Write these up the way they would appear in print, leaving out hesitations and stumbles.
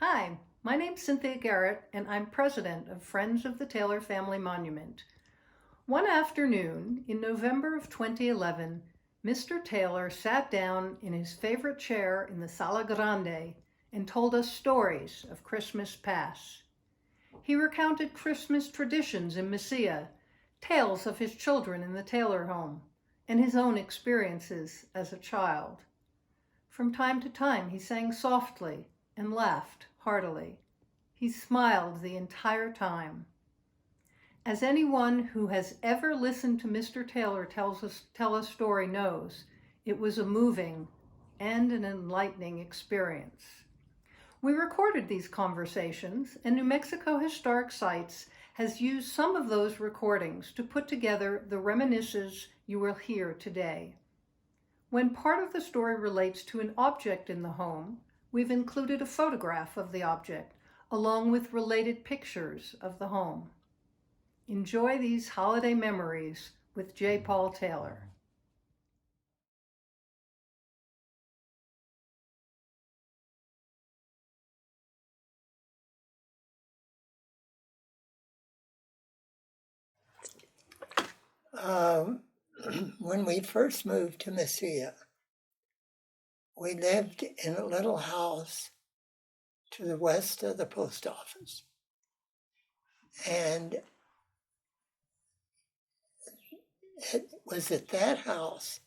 Hi, my name's Cynthia Garrett, and I'm president of Friends of the Taylor Family Monument. One afternoon in November of 2011, Mr. Taylor sat down in his favorite chair in the Sala Grande and told us stories of Christmas past. He recounted Christmas traditions in Mesilla, tales of his children in the Taylor home, and his own experiences as a child. From time to time, he sang softly and laughed heartily. He smiled the entire time. As anyone who has ever listened to Mr. Taylor tell a story knows, it was a moving and an enlightening experience. We recorded these conversations, and New Mexico Historic Sites has used some of those recordings to put together the reminiscences you will hear today. When part of the story relates to an object in the home, we've included a photograph of the object, along with related pictures of the home. Enjoy these holiday memories with J. Paul Taylor. When we first moved to Mesilla, we lived in a little house to the west of the post office. And it was at that house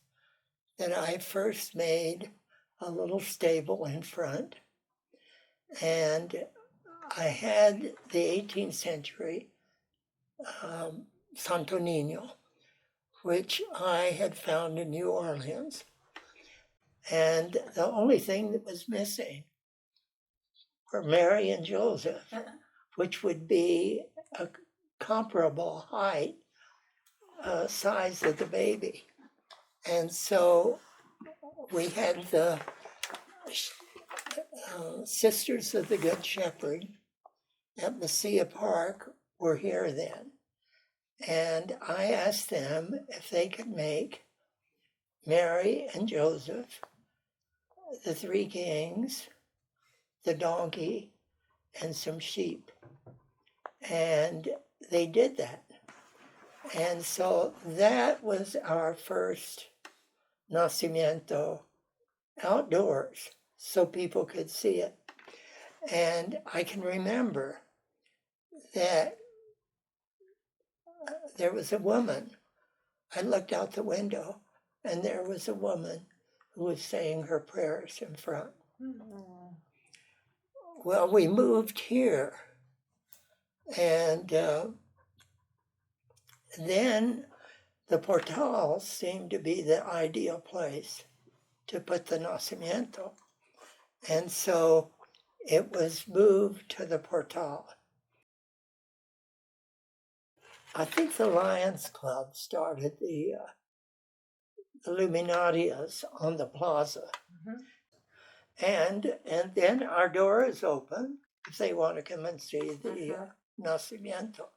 that I first made a little stable in front. And I had the 18th century Santo Niño, which I had found in New Orleans. And the only thing that was missing were Mary and Joseph, which would be a comparable height, size of the baby. And so we had the Sisters of the Good Shepherd at Mesilla Park were here then. And I asked them if they could make Mary and Joseph, the three kings, the donkey, and some sheep. And they did that. And so that was our first nacimiento outdoors, so people could see it. And I can remember that there was a woman. I looked out the window, and there was a woman who was saying her prayers in front. Mm-hmm. Well, we moved here, and then the portal seemed to be the ideal place to put the nacimiento. And so it was moved to the portal. I think the Lions Club started the luminarias on the plaza. Mm-hmm. And then our door is open if they want to come and see the nacimiento.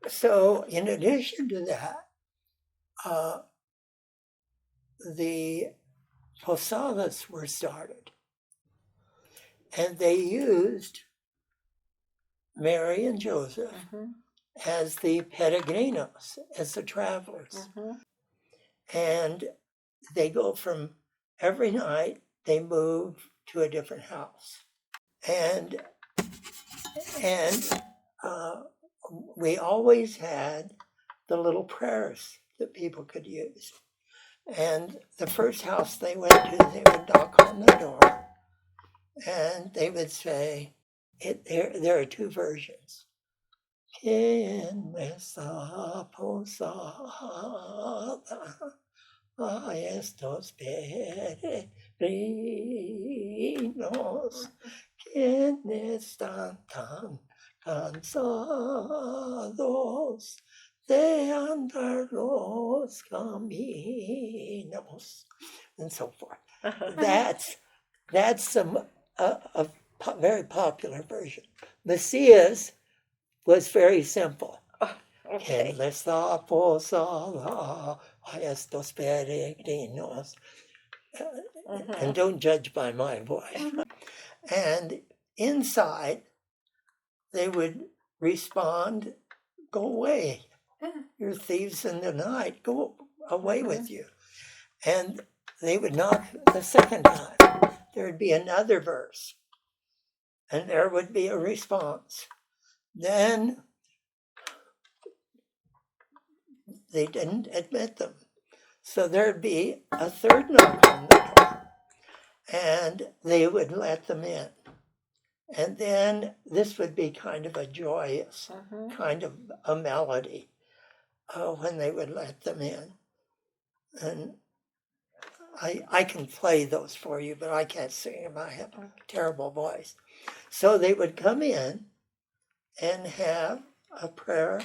So in addition to that, the posadas were started, and they used Mary and Joseph as the peregrinos, as the travelers. And they go from every night, they move to a different house. And we always had the little prayers that people could use. And the first house they went to, they would knock on the door, and they would say, there are two versions. ¿Quién me está posada a estos peregrinos? ¿Quién están tan cansados de andar los caminos? peregrinos, and so forth. That's a very popular version. Messias was very simple. Okay. Las Posadas, estos peregrinos. And don't judge by my voice. And inside, they would respond, go away. You're thieves in the night. Go away with you. And they would knock the second time. There would be another verse. And there would be a response. Then they didn't admit them. So there'd be a third knock on the door. And they would let them in. And then this would be kind of a joyous, kind of a melody when they would let them in. And I can play those for you, but I can't sing them. I have a terrible voice. So they would come in and have a prayer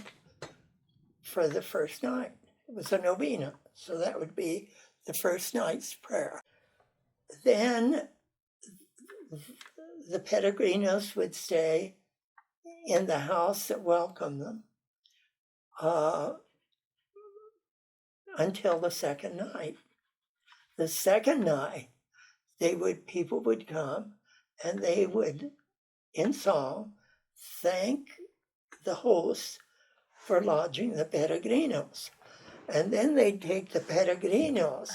for the first night. It was a novena, so that would be the first night's prayer. Then the peregrinos would stay in the house that welcomed them until the second night. The second night, people would come and they would, in song, thank the host for lodging the peregrinos. And then they'd take the peregrinos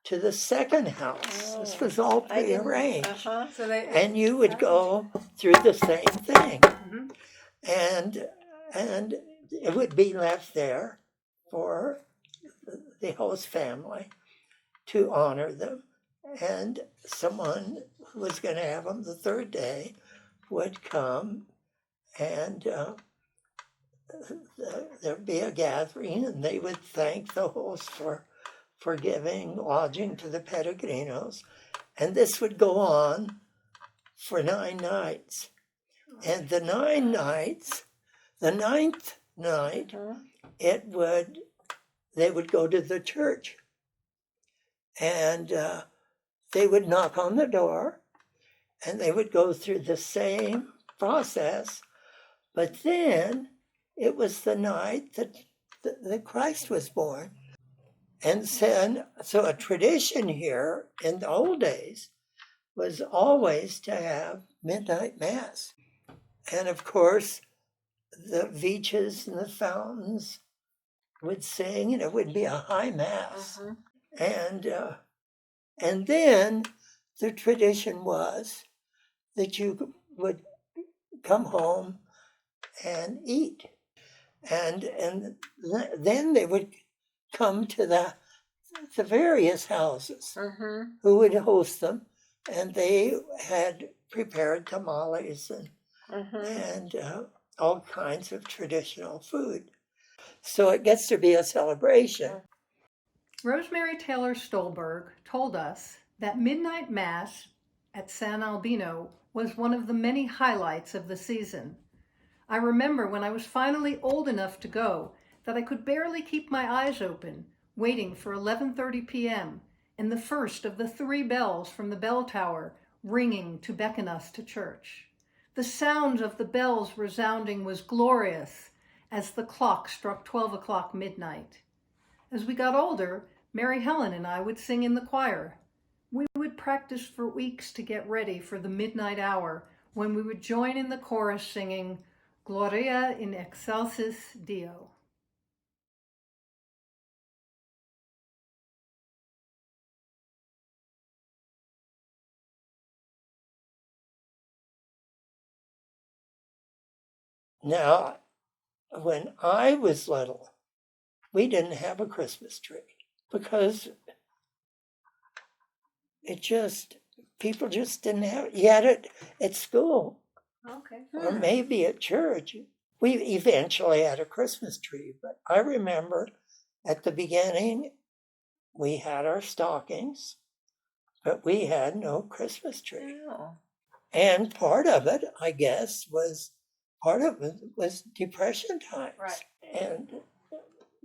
to the second house. This was all prearranged. So And you would go through the same thing. And it would be left there for the host family to honor them. And someone who was going to have them the third day would come, and there'd be a gathering, and they would thank the host for giving lodging to the peregrinos. And this would go on for 9 nights. And the 9 nights, the 9th night, they would go to the church. And they would knock on the door, and they would go through the same process. But then it was the night that Christ was born. And so a tradition here in the old days was always to have midnight mass. And of course, the beaches and the fountains would sing, and it would be a high mass. And then the tradition was that you would come home and eat. And then they would come to the various houses who would host them, and they had prepared tamales and all kinds of traditional food. So it gets to be a celebration. Rosemary Taylor Stolberg told us that Midnight Mass at San Albino was one of the many highlights of the season. I remember when I was finally old enough to go that I could barely keep my eyes open, waiting for 11:30 p.m. and the first of the 3 bells from the bell tower ringing to beckon us to church. The sound of the bells resounding was glorious as the clock struck 12 o'clock midnight. As we got older, Mary Helen and I would sing in the choir. We would practice for weeks to get ready for the midnight hour, when we would join in the chorus singing Gloria in excelsis Deo. Now, when I was little, we didn't have a Christmas tree because people just didn't have it. You had it at school. Or maybe at church. We eventually had a Christmas tree, but I remember at the beginning we had our stockings, but we had no Christmas tree. And part of it, I guess, was Depression times. Right. And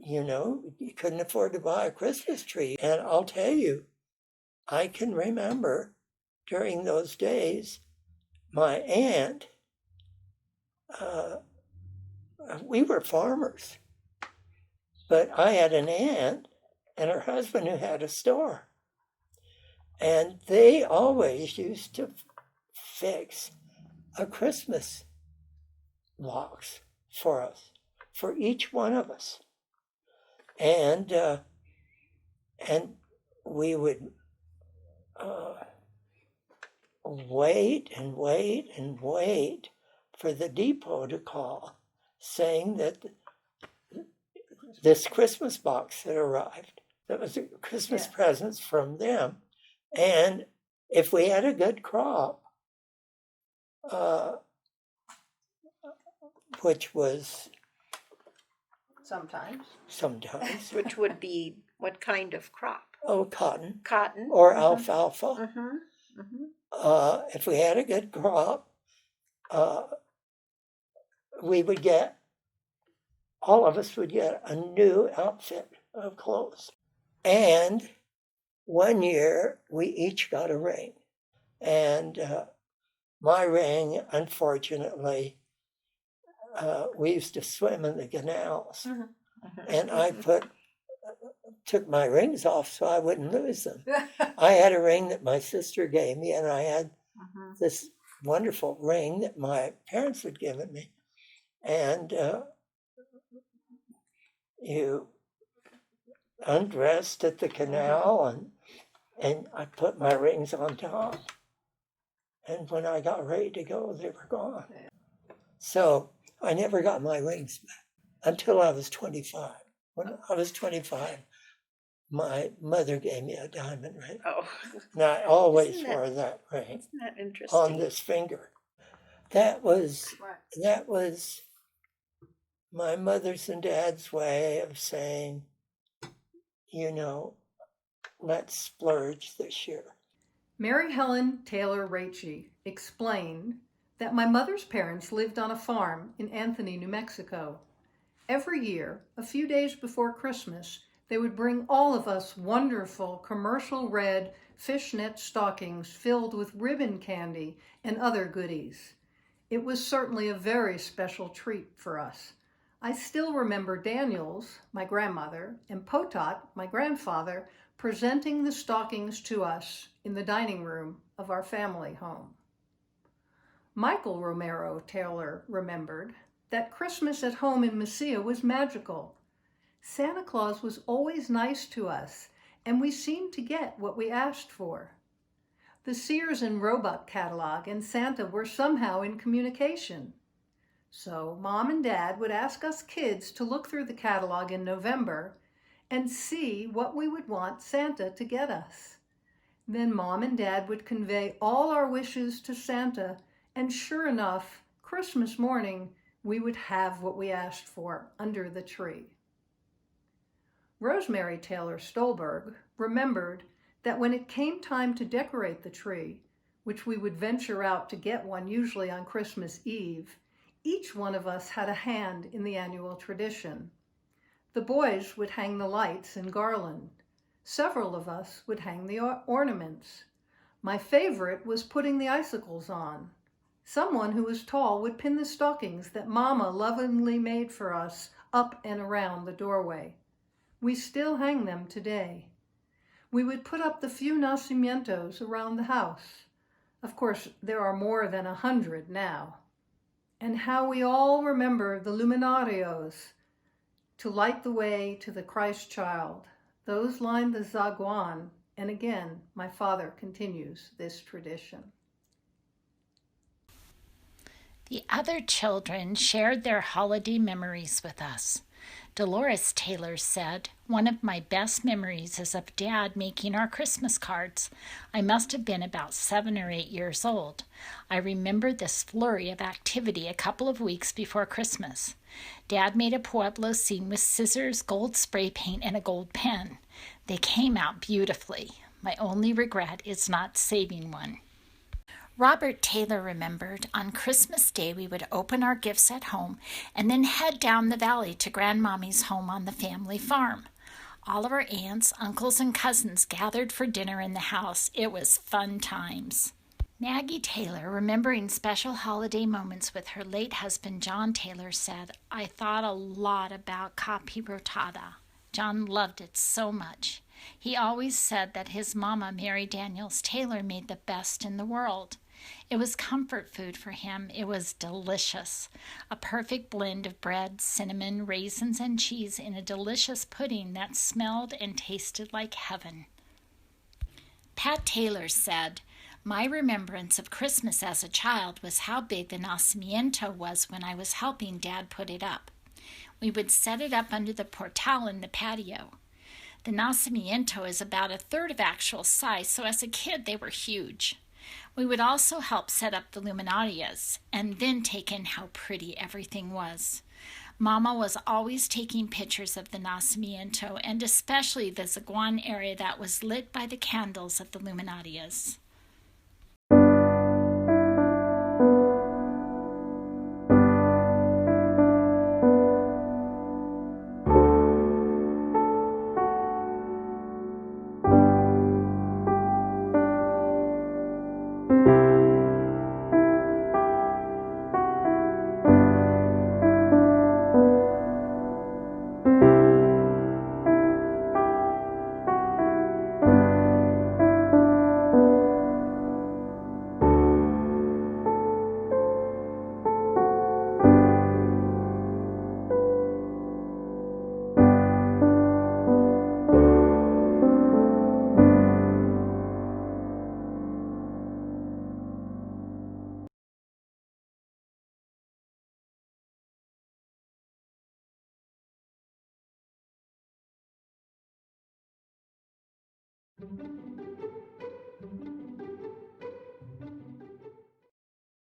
you couldn't afford to buy a Christmas tree. And I'll tell you, I can remember during those days, my aunt, we were farmers, but I had an aunt and her husband who had a store. And they always used to fix a Christmas box for us, for each one of us. And we would wait and wait and wait for the depot to call saying that this Christmas box had arrived. That was Christmas presents from them. And if we had a good crop, which was Sometimes. Which would be what kind of crop? Oh, cotton. Cotton. Or alfalfa. Mm-hmm. If we had a good crop, we would get, all of us would get a new outfit of clothes. And one year we each got a ring. And my ring, unfortunately, we used to swim in the canals. And I took my rings off so I wouldn't lose them. I had a ring that my sister gave me, and I had this wonderful ring that my parents had given me. And you undressed at the canal, and I put my rings on top. And when I got ready to go, they were gone. So I never got my rings back until I was 25. When I was 25, my mother gave me a diamond ring. Oh. And I always wore that ring Isn't that interesting? on this finger. That was my mother's and dad's way of saying, let's splurge this year. Mary Helen Taylor Raichie explained that my mother's parents lived on a farm in Anthony, New Mexico. Every year, a few days before Christmas, they would bring all of us wonderful commercial red fishnet stockings filled with ribbon candy and other goodies. It was certainly a very special treat for us. I still remember Daniels, my grandmother, and Potot, my grandfather, presenting the stockings to us in the dining room of our family home. Michael Romero Taylor remembered that Christmas at home in Mesilla was magical. Santa Claus was always nice to us, and we seemed to get what we asked for. The Sears and Roebuck catalog and Santa were somehow in communication. So Mom and Dad would ask us kids to look through the catalog in November and see what we would want Santa to get us. Then Mom and Dad would convey all our wishes to Santa, and sure enough, Christmas morning, we would have what we asked for under the tree. Rosemary Taylor Stolberg remembered that when it came time to decorate the tree, which we would venture out to get one usually on Christmas Eve, each one of us had a hand in the annual tradition. The boys would hang the lights and garland. Several of us would hang the ornaments. My favorite was putting the icicles on. Someone who was tall would pin the stockings that Mama lovingly made for us up and around the doorway. We still hang them today. We would put up the few nacimientos around the house. Of course, there are more than 100 now. And how we all remember the luminarios to light the way to the Christ child. Those lined the zaguan, and again, my father continues this tradition. The other children shared their holiday memories with us. Dolores Taylor said, "One of my best memories is of Dad making our Christmas cards. I must have been about 7 or 8 years old. I remember this flurry of activity a couple of weeks before Christmas. Dad made a Pueblo scene with scissors, gold spray paint, and a gold pen. They came out beautifully. My only regret is not saving one." Robert Taylor remembered on Christmas Day we would open our gifts at home and then head down the valley to Grandmommy's home on the family farm. All of our aunts, uncles, and cousins gathered for dinner in the house. It was fun times. Maggie Taylor, remembering special holiday moments with her late husband John Taylor, said, "I thought a lot about capirotada. John loved it so much. He always said that his mama, Mary Daniels Taylor, made the best in the world. It was comfort food for him. It was delicious. A perfect blend of bread, cinnamon, raisins, and cheese in a delicious pudding that smelled and tasted like heaven." Pat Taylor said, "My remembrance of Christmas as a child was how big the nacimiento was when I was helping Dad put it up. We would set it up under the portal in the patio. The nacimiento is about a third of actual size, so as a kid they were huge. We would also help set up the luminarias and then take in how pretty everything was. Mama was always taking pictures of the nacimiento and especially the zaguan area that was lit by the candles of the luminarias."